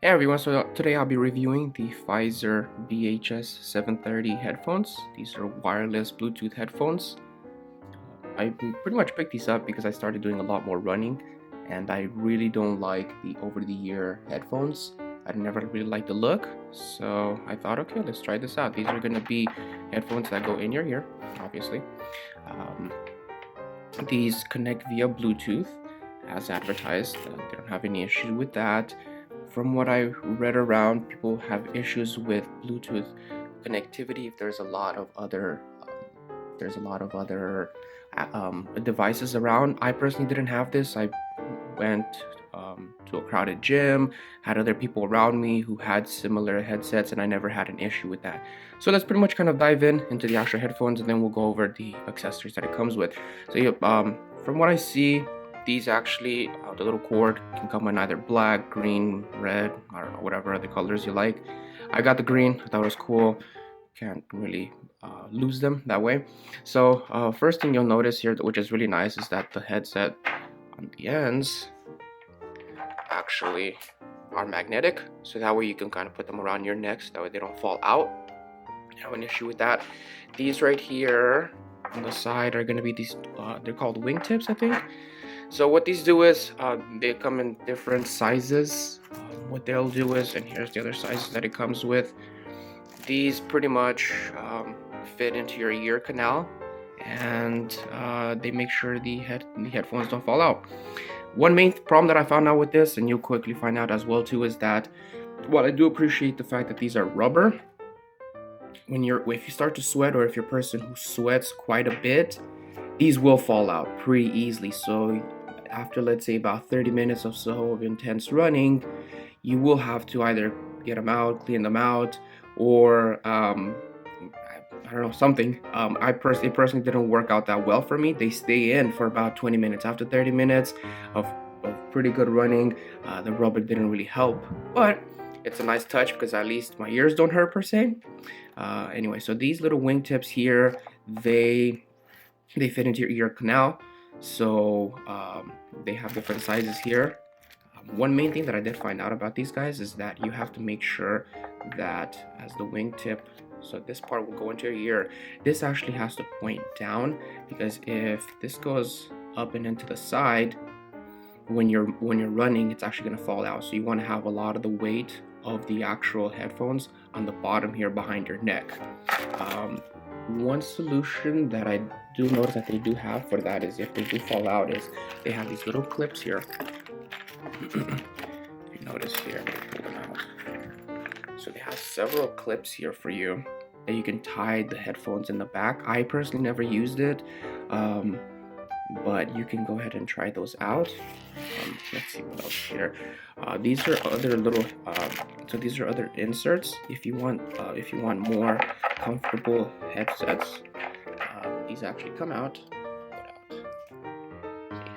Hey everyone, so today I'll be reviewing the Phaiser BH-730 headphones. These are wireless Bluetooth headphones. I pretty much picked these up because I started doing a lot more running and I really don't like the over-the-ear headphones. I never really liked the look, so I thought, okay, let's try this out. These are going to be headphones that go in your ear, obviously. Um, these connect via Bluetooth as advertised. They don't have any issue with that. From what I read around, people have issues with Bluetooth connectivity if there's a lot of other devices around. I personally didn't have this. I went to a crowded gym, had other people around me who had similar headsets, and I never had an issue with that. So let's pretty much kind of dive into the actual headphones, and then we'll go over the accessories that it comes with. So yeah, from what I see, these actually, the little cord can come in either black, green, red, I don't know, whatever other colors you like. I got the green, I thought it was cool. Can't really lose them that way. So first thing you'll notice here, which is really nice, is that the headset on the ends actually are magnetic, so that way you can kind of put them around your neck so that way they don't fall out. I have an issue with that. These right here on the side are going to be these they're called wingtips, I think. So what these do is they come in different sizes. What they'll do is, and here's the other sizes that it comes with, these pretty much fit into your ear canal, and they make sure the headphones don't fall out. One main problem that I found out with this, and you'll quickly find out as well too, is that while I do appreciate the fact that these are rubber, if you start to sweat, or if you're a person who sweats quite a bit, these will fall out pretty easily. So after, let's say, about 30 minutes or so of intense running, you will have to either get them out, clean them out, or I don't know, something. It personally didn't work out that well for me. They stay in for about 20 minutes. After 30 minutes of pretty good running, the rubber didn't really help, but it's a nice touch because at least my ears don't hurt per se. Anyway, so these little wingtips here, they fit into your ear canal. So they have different sizes here. One main thing that I did find out about these guys is that you have to make sure that as the wingtip, so this part will go into your ear, this actually has to point down, because if this goes up and into the side, when you're running, it's actually going to fall out. So you want to have a lot of the weight of the actual headphones on the bottom here behind your neck. One solution that I do notice that they do have for that is, if they do fall out, is they have these little clips here. If you notice here, let me pull them out. So they have several clips here for you that you can tie the headphones in the back. I personally never used it, but you can go ahead and try those out. Let's see what else here. These are other little these are other inserts if you want more comfortable headsets. These actually come out.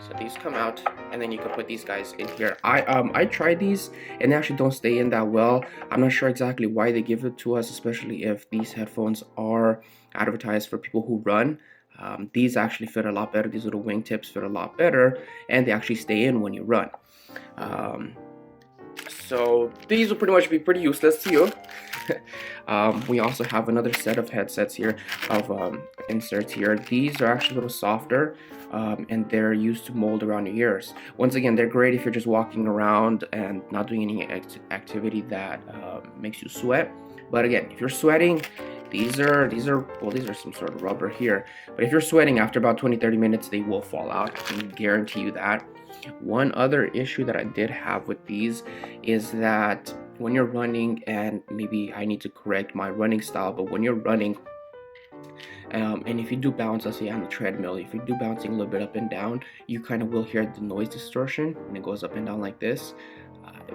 So these come out, and then you can put these guys in here. I tried these, and they actually don't stay in that well. I'm not sure exactly why they give it to us, especially if these headphones are advertised for people who run. These actually fit a lot better. These little wingtips fit a lot better, and they actually stay in when you run. So these will pretty much be pretty useless to you. We also have another set of headsets here, of inserts here. These are actually a little softer, and they're used to mold around your ears. Once again, they're great if you're just walking around and not doing any activity that makes you sweat. But again, if you're sweating, these are some sort of rubber here. But if you're sweating, after about 20-30 minutes, they will fall out. I can guarantee you that. One other issue that I did have with these is that when you're running, and maybe I need to correct my running style, but when you're running, and if you do bounce, let's say on the treadmill, if you do bouncing a little bit up and down, you kind of will hear the noise distortion when it goes up and down like this.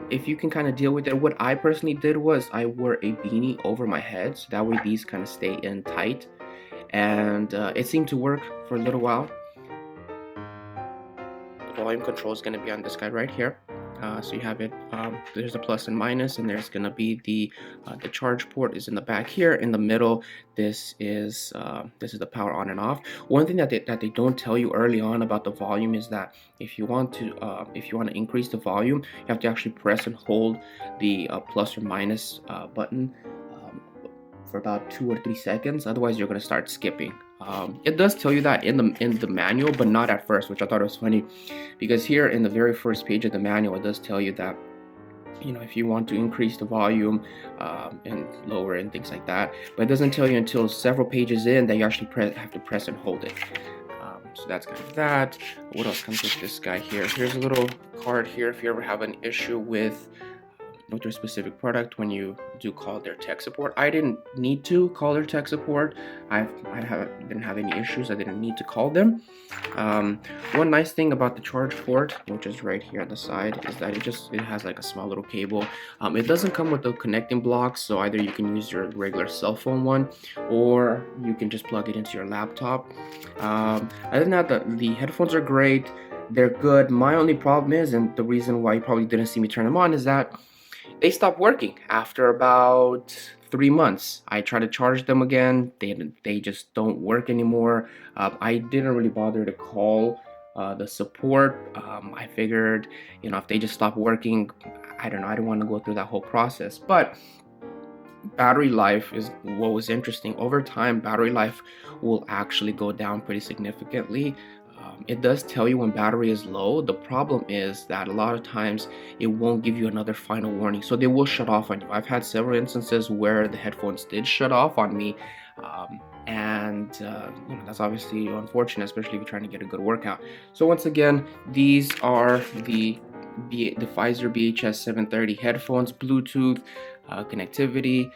If you can kind of deal with it, what I personally did was I wore a beanie over my head, so that way these kind of stay in tight, and it seemed to work for a little while. The volume control is going to be on this guy right here. So you have it. There's a plus and minus, and there's gonna be the charge port is in the back here. In the middle, this is the power on and off. One thing that they don't tell you early on about the volume is that if you want to increase the volume, you have to actually press and hold the plus or minus button for about 2 or 3 seconds. Otherwise, you're gonna start skipping. It does tell you that in the manual, but not at first, which I thought was funny, because here in the very first page of the manual, it does tell you that, you know, if you want to increase the volume and lower and things like that, but it doesn't tell you until several pages in that you actually have to press and hold it. So that's kind of that. What else comes with this guy here? Here's a little card here if you ever have an issue with their specific product when you do call their tech support. I didn't need to call their tech support. I didn't have any issues. I didn't need to call them. One nice thing about the charge port, which is right here on the side, is that it has like a small little cable. It doesn't come with the connecting blocks, so either you can use your regular cell phone one, or you can just plug it into your laptop. Other than that, the headphones are great. They're good. My only problem is, and the reason why you probably didn't see me turn them on, is that they stopped working after about 3 months. I tried to charge them again. They just don't work anymore. I didn't really bother to call the support. I figured, you know, if they just stop working, I don't know. I don't want to go through that whole process. But battery life is what was interesting. Over time, battery life will actually go down pretty significantly. It does tell you when battery is low. The problem is that a lot of times it won't give you another final warning, so they will shut off on you. I've had several instances where the headphones did shut off on me, and you know, that's obviously unfortunate, especially if you're trying to get a good workout. So once again, these are the Phaiser BH-730 headphones, Bluetooth connectivity.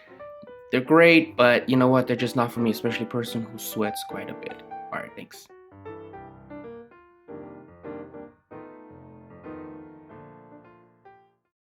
They're great, but you know what? They're just not for me, especially a person who sweats quite a bit. All right, thanks.